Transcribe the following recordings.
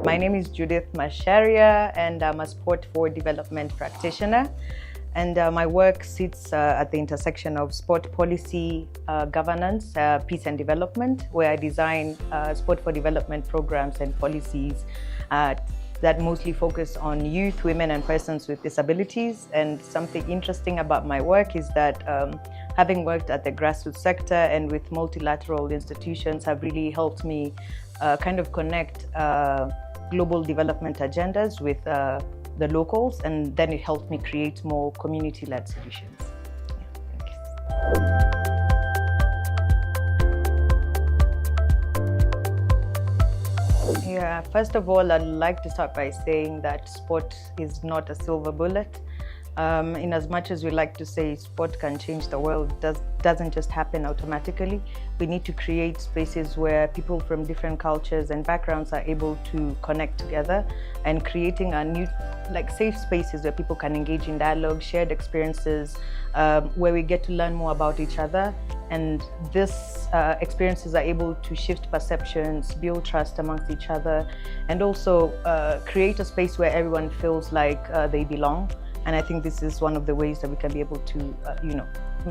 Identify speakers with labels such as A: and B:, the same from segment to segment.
A: My name is Judith Macharia, and I'm a sport for development practitioner. And my work sits at the intersection of sport policy, governance, peace and development, where I design sport for development programs and policies that mostly focus on youth, women, and persons with disabilities. And something interesting about my work is that having worked at the grassroots sector and with multilateral institutions have really helped me kind of connect global development agendas with the locals, and then it helped me create more community-led solutions. Yeah, first of all, I'd like to start by saying that sport is not a silver bullet. In as much as we like to say sport can change the world, doesn't just happen automatically. We need to create spaces where people from different cultures and backgrounds are able to connect together, and creating a new, safe spaces where people can engage in dialogue, shared experiences, where we get to learn more about each other. And these experiences are able to shift perceptions, build trust amongst each other, and also create a space where everyone feels like they belong. And I think this is one of the ways that we can be able to,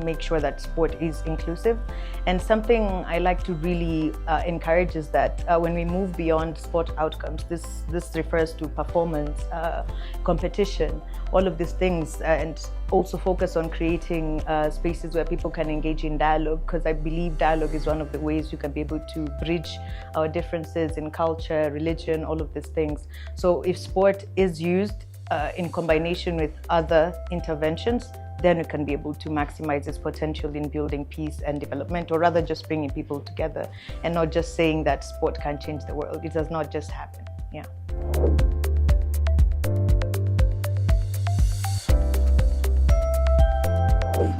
A: make sure that sport is inclusive. And something I like to really encourage is that when we move beyond sport outcomes, this refers to performance, competition, all of these things, and also focus on creating spaces where people can engage in dialogue, because I believe dialogue is one of the ways you can be able to bridge our differences in culture, religion, all of these things. So if sport is used in combination with other interventions, then we can be able to maximize its potential in building peace and development, or rather just bringing people together and not just saying that sport can change the world. It does not just happen. Yeah.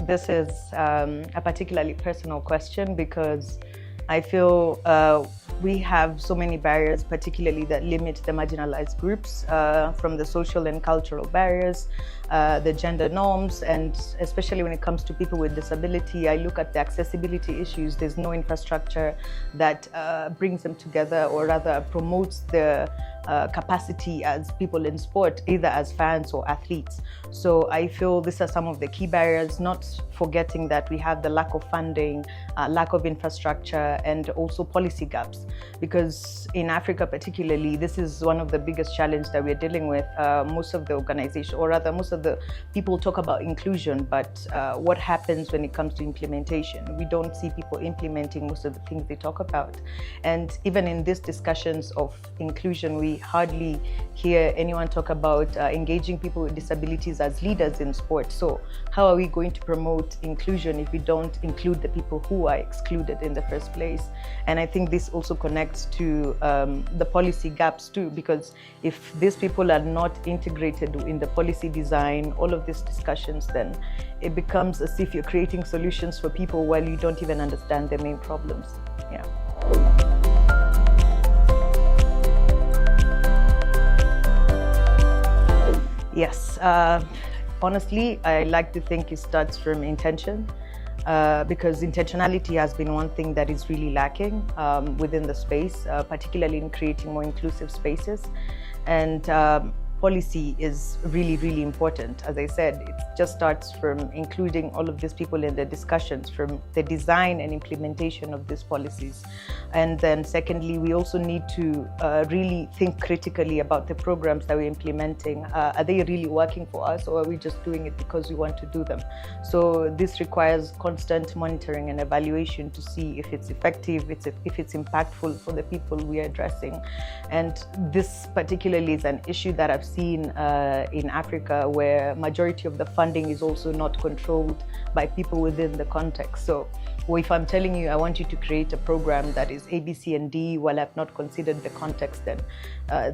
A: This is a particularly personal question, because I feel we have so many barriers, particularly that limit the marginalized groups, from the social and cultural barriers, the gender norms, and especially when it comes to people with disability, I look at the accessibility issues. There's no infrastructure that brings them together, or rather promotes the capacity as people in sport, either as fans or athletes. So I feel these are some of the key barriers, not forgetting that we have the lack of funding, lack of infrastructure, and also policy gaps. Because in Africa particularly, this is one of the biggest challenges that we're dealing with. Most of the organizations, or rather most of the people, talk about inclusion, but what happens when it comes to implementation? We don't see people implementing most of the things they talk about. And even in these discussions of inclusion, we hardly hear anyone talk about engaging people with disabilities as leaders in sport. So how are we going to promote inclusion if we don't include the people who are excluded in the first place? And I think this also connects to the policy gaps too, because if these people are not integrated in the policy design, all of these discussions, then it becomes as if you're creating solutions for people while you don't even understand their main problems. Yeah. Yes, honestly, I like to think it starts from intention, because intentionality has been one thing that is really lacking within the space, particularly in creating more inclusive spaces. And policy is really, really important. As I said, it just starts from including all of these people in the discussions, from the design and implementation of these policies. And then secondly, we also need to really think critically about the programs that we're implementing. Are they really working for us, or are we just doing it because we want to do them? So this requires constant monitoring and evaluation to see if it's effective, if it's impactful for the people we are addressing. And this particularly is an issue that I've seen in Africa, where majority of the funding is also not controlled by people within the context. So if I'm telling you I want you to create a program that is A, B, C, and D, while I've not considered the context, then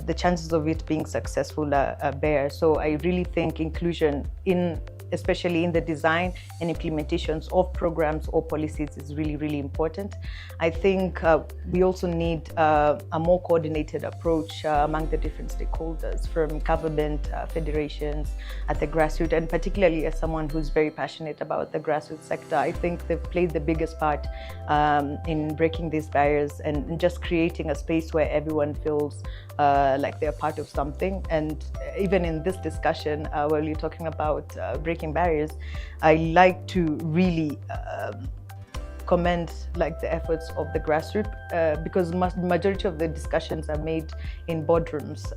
A: the chances of it being successful are bare. So I really think inclusion in especially in the design and implementations of programs or policies, is really, really important. I think we also need a more coordinated approach among the different stakeholders, from government, federations, at the grassroots, and particularly as someone who's very passionate about the grassroots sector, I think they've played the biggest part in breaking these barriers and just creating a space where everyone feels like they're part of something. And even in this discussion, where you're talking about breaking barriers, I like to really commend like the efforts of the grassroots, because majority of the discussions are made in boardrooms.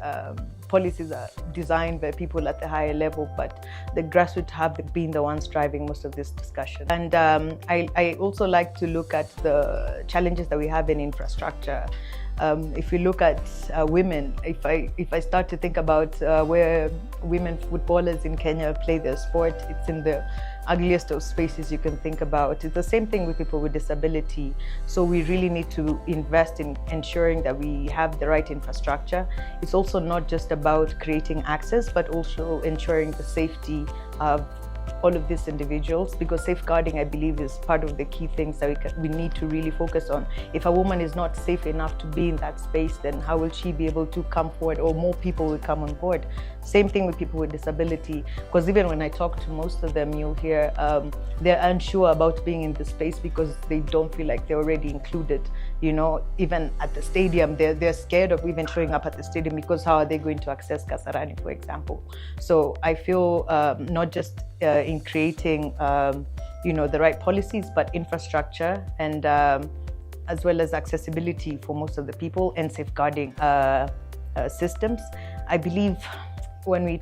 A: Policies are designed by people at the higher level, but the grassroots have been the ones driving most of this discussion. And I also like to look at the challenges that we have in infrastructure. If we look at women, if I start to think about where women footballers in Kenya play their sport, it's in the ugliest of spaces you can think about. It's the same thing with people with disability. So we really need to invest in ensuring that we have the right infrastructure. It's also not just about creating access, but also ensuring the safety of all of these individuals, because safeguarding, I believe, is part of the key things that we need to really focus on. If a woman is not safe enough to be in that space, then how will she be able to come forward, or more people will come on board? Same thing with people with disability, because even when I talk to most of them, you'll hear they're unsure about being in the space because they don't feel like they're already included. You know, even at the stadium, they're scared of even showing up at the stadium, because how are they going to access Kasarani, for example? So I feel not just in creating the right policies, but infrastructure, and as well as accessibility for most of the people, and safeguarding systems. I believe when we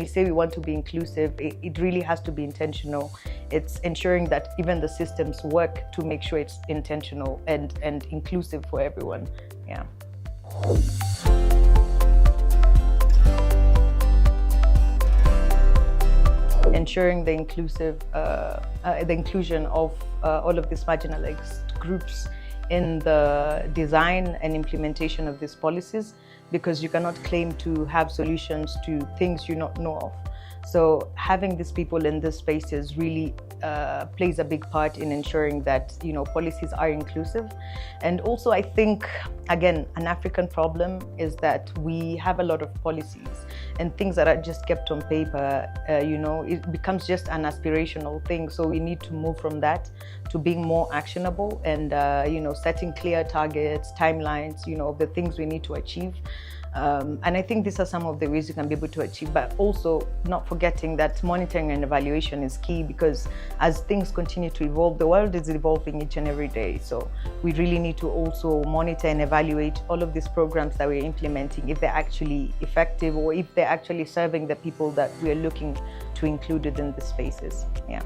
A: say we want to be inclusive, it really has to be intentional. It's ensuring that even the systems work to make sure it's intentional and inclusive for everyone. Yeah. Ensuring the inclusion of all of these marginalized groups in the design and implementation of these policies, because you cannot claim to have solutions to things you not know of. So having these people in these spaces really plays a big part in ensuring that policies are inclusive. And also, I think, again, an African problem is that we have a lot of policies and things that are just kept on paper. It becomes just an aspirational thing. So we need to move from that to being more actionable and setting clear targets, timelines, of the things we need to achieve. And I think these are some of the ways you can be able to achieve, but also not forgetting that monitoring and evaluation is key, because as things continue to evolve, the world is evolving each and every day. So we really need to also monitor and evaluate all of these programs that we're implementing, if they're actually effective or if they're actually serving the people that we're looking to include within the spaces. Yeah.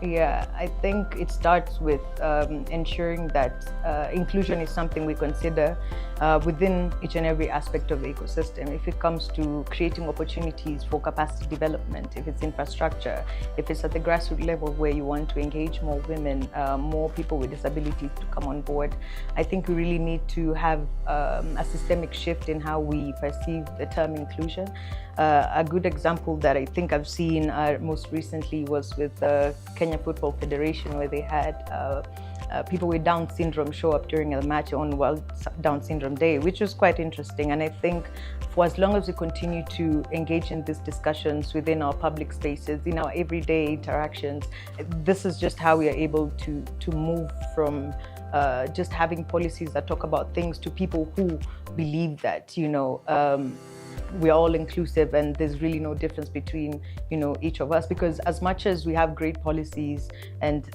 A: Yeah, I think it starts with ensuring that inclusion is something we consider within each and every aspect of the ecosystem. If it comes to creating opportunities for capacity development, if it's infrastructure, if it's at the grassroots level where you want to engage more women, more people with disabilities to come on board, I think we really need to have a systemic shift in how we perceive the term inclusion. A good example that I think I've seen most recently was with the Kenya Football Federation, where they had people with Down syndrome show up during a match on World Down Syndrome Day, which was quite interesting. And I think for as long as we continue to engage in these discussions within our public spaces, in our everyday interactions, this is just how we are able to move from just having policies that talk about things to people who believe that, we're all inclusive and there's really no difference between, each of us. Because as much as we have great policies and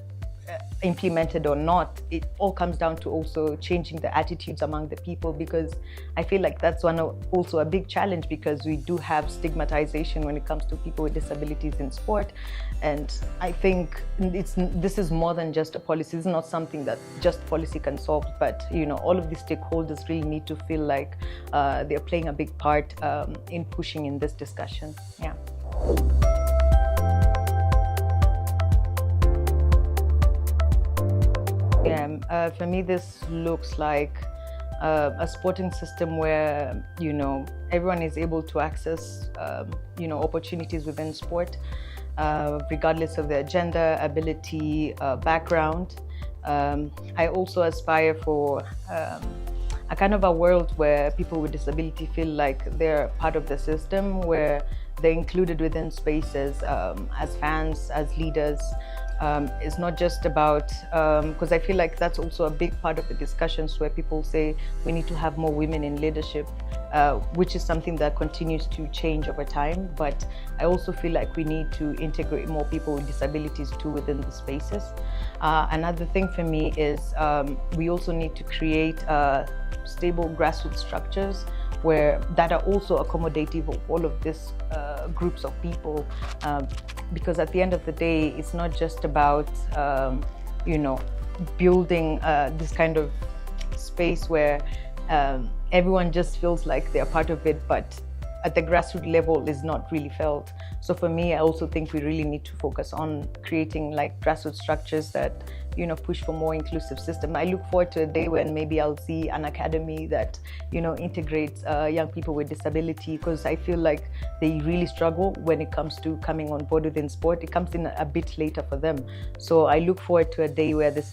A: implemented or not, it all comes down to also changing the attitudes among the people, because I feel like that's also a big challenge, because we do have stigmatization when it comes to people with disabilities in sport. And I think this is more than just a policy. It's not something that just policy can solve, but all of the stakeholders really need to feel like they're playing a big part in pushing in this discussion. Yeah. For me, this looks like a sporting system where, everyone is able to access, opportunities within sport, regardless of their gender, ability, background. I also aspire for a kind of a world where people with disability feel like they're part of the system, where they're included within spaces as fans, as leaders. It's not just about, because I feel like that's also a big part of the discussions where people say we need to have more women in leadership, which is something that continues to change over time. But I also feel like we need to integrate more people with disabilities too within the spaces. Another thing for me is we also need to create stable grassroots structures that are also accommodative of all of these groups of people, because at the end of the day, it's not just about building this kind of space where everyone just feels like they're part of it, but at the grassroots level is not really felt. So for me, I also think we really need to focus on creating like grassroots structures that push for more inclusive system. I look forward to a day when maybe I'll see an academy that integrates young people with disability, because I feel like they really struggle when it comes to coming on board within sport. It comes in a bit later for them. So I look forward to a day where this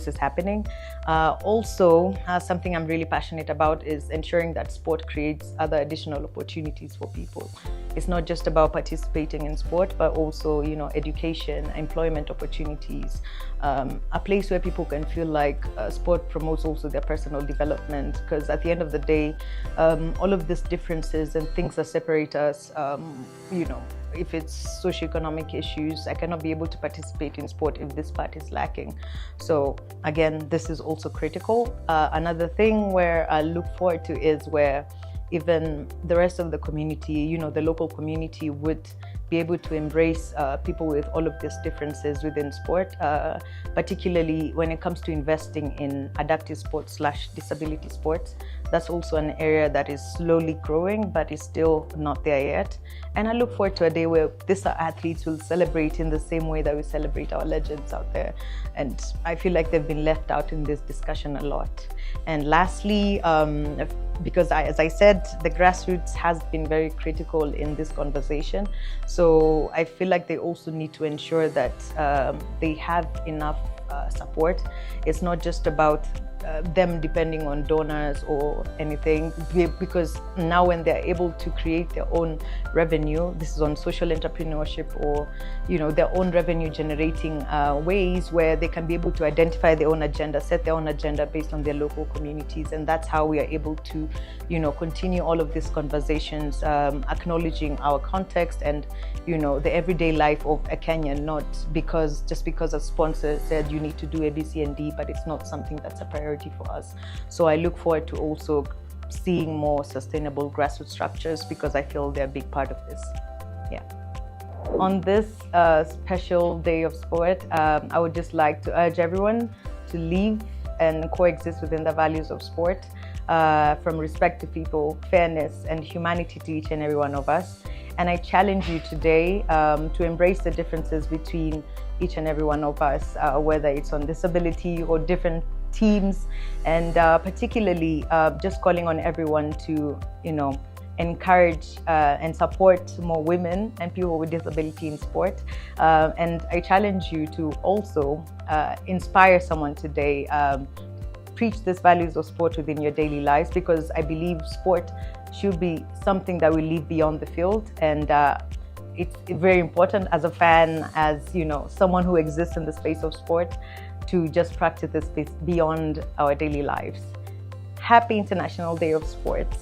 A: is happening. Also, something I'm really passionate about is ensuring that sport creates other additional opportunities for people. It's not just about participating in sport, but also education, employment opportunities, a place where people can feel like sport promotes also their personal development, because at the end of the day, all of these differences and things that separate us, if it's socioeconomic issues, I cannot be able to participate in sport if this part is lacking. So again, this is also critical. Another thing where I look forward to is where even the rest of the community, the local community would be able to embrace people with all of these differences within sport, particularly when it comes to investing in adaptive sports / disability sports. That's also an area that is slowly growing, but is still not there yet. And I look forward to a day where these athletes will celebrate in the same way that we celebrate our legends out there. And I feel like they've been left out in this discussion a lot. And lastly, because as I said, the grassroots has been very critical in this conversation. So I feel like they also need to ensure that they have enough support. It's not just about them depending on donors or anything, because now when they're able to create their own revenue, this is on social entrepreneurship or their own revenue generating ways where they can be able to identify their own agenda, set their own agenda based on their local communities. And that's how we are able to continue all of these conversations, acknowledging our context and the everyday life of a Kenyan, not just because a sponsor said you need to do A, B, C, and D, but it's not something that's a priority for us. So I look forward to also seeing more sustainable grassroots structures, because I feel they're a big part of this. Yeah. On this special day of sport, I would just like to urge everyone to live and coexist within the values of sport, from respect to people, fairness, and humanity to each and every one of us. And I challenge you today to embrace the differences between each and every one of us, whether it's on disability or different teams, and particularly just calling on everyone to, encourage and support more women and people with disability in sport. And I challenge you to also inspire someone today, preach these values of sport within your daily lives, because I believe sport should be something that we leave beyond the field. And it's very important as a fan, as someone who exists in the space of sport, to just practice this space beyond our daily lives. Happy International Day of Sports.